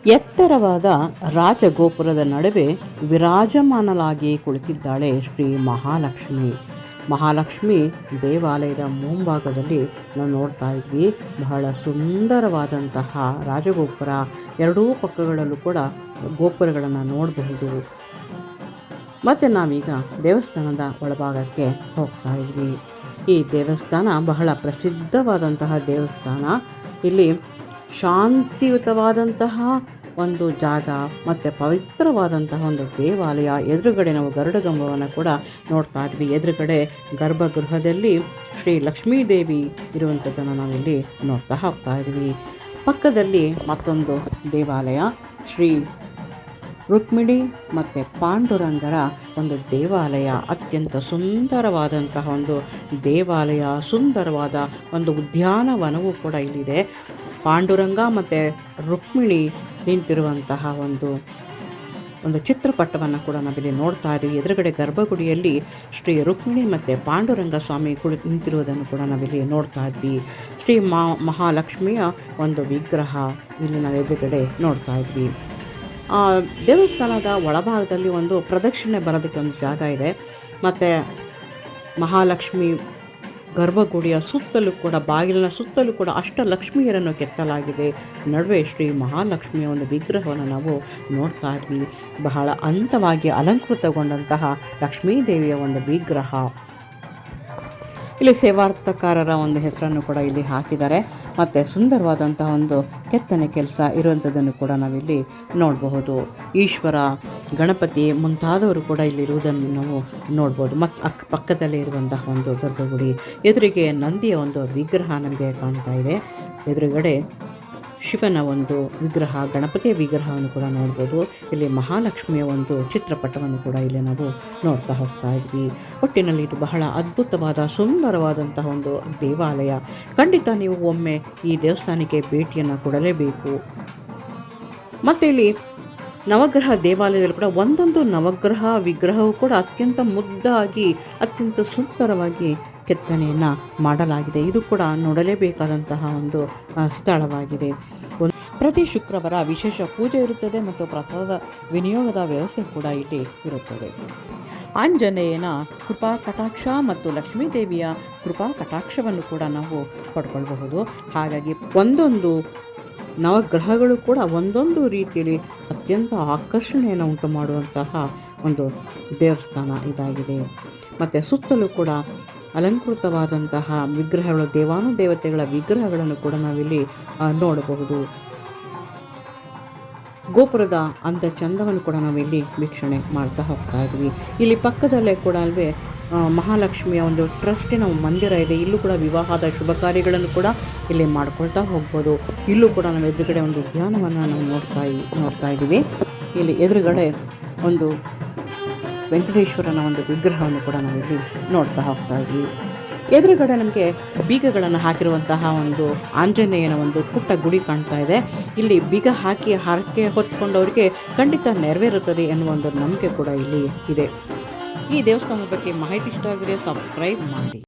ಎತ್ತರವಾದ ರಾಜಗೋಪುರದ ನಡುವೆ ವಿರಾಜಮಾನಲಾಗಿ ಕುಳಿತಿದ್ದಾಳೆ ಶ್ರೀ ಮಹಾಲಕ್ಷ್ಮಿ. ಮಹಾಲಕ್ಷ್ಮಿ ದೇವಾಲಯದ ಮುಂಭಾಗದಲ್ಲಿ ನಾವು ನೋಡ್ತಾ ಇದ್ವಿ. ಬಹಳ ಸುಂದರವಾದಂತಹ ರಾಜಗೋಪುರ, ಎರಡೂ ಪಕ್ಕಗಳಲ್ಲೂ ಕೂಡ ಗೋಪುರಗಳನ್ನು ನೋಡಬಹುದು. ಮತ್ತು ನಾವೀಗ ದೇವಸ್ಥಾನದ ಒಳಭಾಗಕ್ಕೆ ಹೋಗ್ತಾ ಇದ್ವಿ. ಈ ದೇವಸ್ಥಾನ ಬಹಳ ಪ್ರಸಿದ್ಧವಾದಂತಹ ದೇವಸ್ಥಾನ. ಇಲ್ಲಿ ಶಾಂತಿಯುತವಾದಂತಹ ಒಂದು ಜಾಗ ಮತ್ತು ಪವಿತ್ರವಾದಂತಹ ಒಂದು ದೇವಾಲಯ. ಎದುರುಗಡೆ ನಾವು ಗರುಡಗಂಬವನ್ನು ಕೂಡ ನೋಡ್ತಾ ಇದ್ವಿ. ಎದುರುಗಡೆ ಗರ್ಭಗೃಹದಲ್ಲಿ ಶ್ರೀ ಲಕ್ಷ್ಮೀದೇವಿ ಇರುವಂಥದ್ದನ್ನು ನಾವಿಲ್ಲಿ ನೋಡ್ತಾ ಹೋಗ್ತಾ ಇದ್ವಿ. ಪಕ್ಕದಲ್ಲಿ ಮತ್ತೊಂದು ದೇವಾಲಯ, ಶ್ರೀ ರುಕ್ಮಿಣಿ ಮತ್ತು ಪಾಂಡುರಂಗರ ಒಂದು ದೇವಾಲಯ. ಅತ್ಯಂತ ಸುಂದರವಾದಂತಹ ಒಂದು ದೇವಾಲಯ, ಸುಂದರವಾದ ಒಂದು ಉದ್ಯಾನವನವೂ ಕೂಡ ಇಲ್ಲಿದೆ. ಪಾಂಡುರಂಗ ಮತ್ತು ರುಕ್ಮಿಣಿ ನಿಂತಿರುವಂತಹ ಒಂದು ಚಿತ್ರಪಟವನ್ನು ಕೂಡ ನಾವಿಲ್ಲಿ ನೋಡ್ತಾ ಇದ್ದೀವಿ. ಎದುರುಗಡೆ ಗರ್ಭಗುಡಿಯಲ್ಲಿ ಶ್ರೀ ರುಕ್ಮಿಣಿ ಮತ್ತು ಪಾಂಡುರಂಗ ಸ್ವಾಮಿ ನಿಂತಿರುವುದನ್ನು ಕೂಡ ನಾವಿಲ್ಲಿ ನೋಡ್ತಾ ಇದ್ವಿ. ಶ್ರೀ ಮಹಾಲಕ್ಷ್ಮಿಯ ಒಂದು ವಿಗ್ರಹ ಇಲ್ಲಿ ನಾವು ಎದುರುಗಡೆ ನೋಡ್ತಾ ಇದ್ವಿ. ದೇವಸ್ಥಾನದ ಒಳಭಾಗದಲ್ಲಿ ಒಂದು ಪ್ರದಕ್ಷಿಣೆ ಬರೋದಕ್ಕೆ ಒಂದು ಜಾಗ ಇದೆ. ಮತ್ತು ಮಹಾಲಕ್ಷ್ಮಿ ಗರ್ಭಗುಡಿಯ ಸುತ್ತಲೂ ಕೂಡ, ಬಾಗಿಲಿನ ಸುತ್ತಲೂ ಕೂಡ ಅಷ್ಟಲಕ್ಷ್ಮಿಯರನ್ನು ಕೆತ್ತಲಾಗಿದೆ. ನಡುವೆ ಶ್ರೀ ಮಹಾಲಕ್ಷ್ಮಿಯ ಒಂದು ವಿಗ್ರಹವನ್ನು ನಾವು ನೋಡ್ತಾ ಇದ್ವಿ. ಬಹಳ ಅಂತವಾಗಿ ಅಲಂಕೃತಗೊಂಡಂತಹ ಲಕ್ಷ್ಮೀದೇವಿಯ ಒಂದು ವಿಗ್ರಹ. ಇಲ್ಲಿ ಸೇವಾರ್ಥಕಾರರ ಒಂದು ಹೆಸರನ್ನು ಕೂಡ ಇಲ್ಲಿ ಹಾಕಿದ್ದಾರೆ. ಮತ್ತು ಸುಂದರವಾದಂತಹ ಒಂದು ಕೆತ್ತನೆ ಕೆಲಸ ಇರುವಂಥದ್ದನ್ನು ಕೂಡ ನಾವಿಲ್ಲಿ ನೋಡಬಹುದು. ಈಶ್ವರ, ಗಣಪತಿ ಮುಂತಾದವರು ಕೂಡ ಇಲ್ಲಿರುವುದನ್ನು ನಾವು ನೋಡ್ಬೋದು. ಮತ್ತು ಪಕ್ಕದಲ್ಲೇ ಇರುವಂತಹ ಒಂದು ಗರ್ಭಗುಡಿ, ಎದುರಿಗೆ ನಂದಿಯ ಒಂದು ವಿಗ್ರಹ ನಮಗೆ ಕಾಣ್ತಾ ಇದೆ. ಎದುರುಗಡೆ ಶಿವನ ಒಂದು ವಿಗ್ರಹ, ಗಣಪತಿಯ ವಿಗ್ರಹವನ್ನು ಕೂಡ ನೋಡ್ಬೋದು. ಇಲ್ಲಿ ಮಹಾಲಕ್ಷ್ಮಿಯ ಒಂದು ಚಿತ್ರಪಟವನ್ನು ಕೂಡ ಇಲ್ಲಿ ನಾವು ನೋಡ್ತಾ ಹೋಗ್ತಾ ಇದ್ವಿ. ಒಟ್ಟಿನಲ್ಲಿ ಇದು ಬಹಳ ಅದ್ಭುತವಾದ, ಸುಂದರವಾದಂತಹ ಒಂದು ದೇವಾಲಯ. ಖಂಡಿತ ನೀವು ಒಮ್ಮೆ ಈ ದೇವಸ್ಥಾನಕ್ಕೆ ಭೇಟಿಯನ್ನು ಕೊಡಲೇಬೇಕು. ಮತ್ತು ಇಲ್ಲಿ ನವಗ್ರಹ ದೇವಾಲಯದಲ್ಲಿ ಕೂಡ ಒಂದೊಂದು ನವಗ್ರಹ ವಿಗ್ರಹವು ಕೂಡ ಅತ್ಯಂತ ಮುದ್ದಾಗಿ, ಅತ್ಯಂತ ಸುಂದರವಾಗಿ ಕೆತ್ತನೆಯನ್ನು ಮಾಡಲಾಗಿದೆ. ಇದು ಕೂಡ ನೋಡಲೇಬೇಕಾದಂತಹ ಒಂದು ಸ್ಥಳವಾಗಿದೆ. ಪ್ರತಿ ಶುಕ್ರವಾರ ವಿಶೇಷ ಪೂಜೆ ಇರುತ್ತದೆ ಮತ್ತು ಪ್ರಸಾದ ವಿನಿಯೋಗದ ವ್ಯವಸ್ಥೆ ಕೂಡ ಇಲ್ಲಿ ಇರುತ್ತದೆ. ಆಂಜನೇಯನ ಕೃಪಾ ಕಟಾಕ್ಷ ಮತ್ತು ಲಕ್ಷ್ಮೀದೇವಿಯ ಕೃಪಾ ಕಟಾಕ್ಷವನ್ನು ಕೂಡ ನಾವು ಪಡ್ಕೊಳ್ಬಹುದು. ಹಾಗಾಗಿ ಒಂದೊಂದು ನವಗ್ರಹಗಳು ಕೂಡ ಒಂದೊಂದು ರೀತಿಯಲ್ಲಿ ಅತ್ಯಂತ ಆಕರ್ಷಣೆಯನ್ನು ಉಂಟು ಮಾಡುವಂತಹ ಒಂದು ದೇವಸ್ಥಾನ ಇದಾಗಿದೆ. ಮತ್ತು ಸುತ್ತಲೂ ಕೂಡ ಅಲಂಕೃತವಾದಂತಹ ವಿಗ್ರಹಗಳು, ದೇವಾನುದೇವತೆಗಳ ವಿಗ್ರಹಗಳನ್ನು ಕೂಡ ನಾವಿಲ್ಲಿ ನೋಡಬಹುದು. ಗೋಪುರದ ಅಂದ ಚಂದವನ್ನು ಕೂಡ ನಾವಿಲ್ಲಿ ವೀಕ್ಷಣೆ ಮಾಡ್ತಾ ಹೋಗ್ತಾ ಇದ್ವಿ. ಇಲ್ಲಿ ಪಕ್ಕದಲ್ಲೇ ಕೂಡ ಅಲ್ವೇ ಮಹಾಲಕ್ಷ್ಮಿಯ ಒಂದು ಟ್ರಸ್ಟಿನ ಮಂದಿರ ಇದೆ. ಇಲ್ಲೂ ಕೂಡ ವಿವಾಹದ ಶುಭ ಕಾರ್ಯಗಳನ್ನು ಕೂಡ ಇಲ್ಲಿ ಮಾಡ್ಕೊಳ್ತಾ ಹೋಗ್ಬೋದು. ಇಲ್ಲೂ ಕೂಡ ನಾವು ಎದುರುಗಡೆ ಒಂದು ಉದ್ಯಾನವನ್ನು ನಾವು ನೋಡ್ತಾ ಇದ್ದೀವಿ. ಇಲ್ಲಿ ಎದುರುಗಡೆ ಒಂದು ವೆಂಕಟೇಶ್ವರನ ಒಂದು ವಿಗ್ರಹವನ್ನು ಕೂಡ ನಾವಿಲ್ಲಿ ನೋಡ್ತಾ ಹೋಗ್ತಾ ಇದ್ವಿ. ಎದುರುಗಡೆ ನಮಗೆ ಬೀಗಗಳನ್ನು ಹಾಕಿರುವಂತಹ ಒಂದು ಆಂಜನೇಯನ ಒಂದು ಪುಟ್ಟ ಗುಡಿ ಕಾಣ್ತಾ ಇದೆ. ಇಲ್ಲಿ ಬೀಗ ಹಾಕಿ ಹರಕೆ ಹೊತ್ಕೊಂಡವರಿಗೆ ಖಂಡಿತ ನೆರವೇರುತ್ತದೆ ಎನ್ನುವ ಒಂದು ನಂಬಿಕೆ ಕೂಡ ಇಲ್ಲಿ ಇದೆ. ಈ ದೇವಸ್ಥಾನದ ಬಗ್ಗೆ ಮಾಹಿತಿ ಇಷ್ಟ ಆಗಿದ್ರೆ ಸಬ್ಸ್ಕ್ರೈಬ್ ಮಾಡಿ.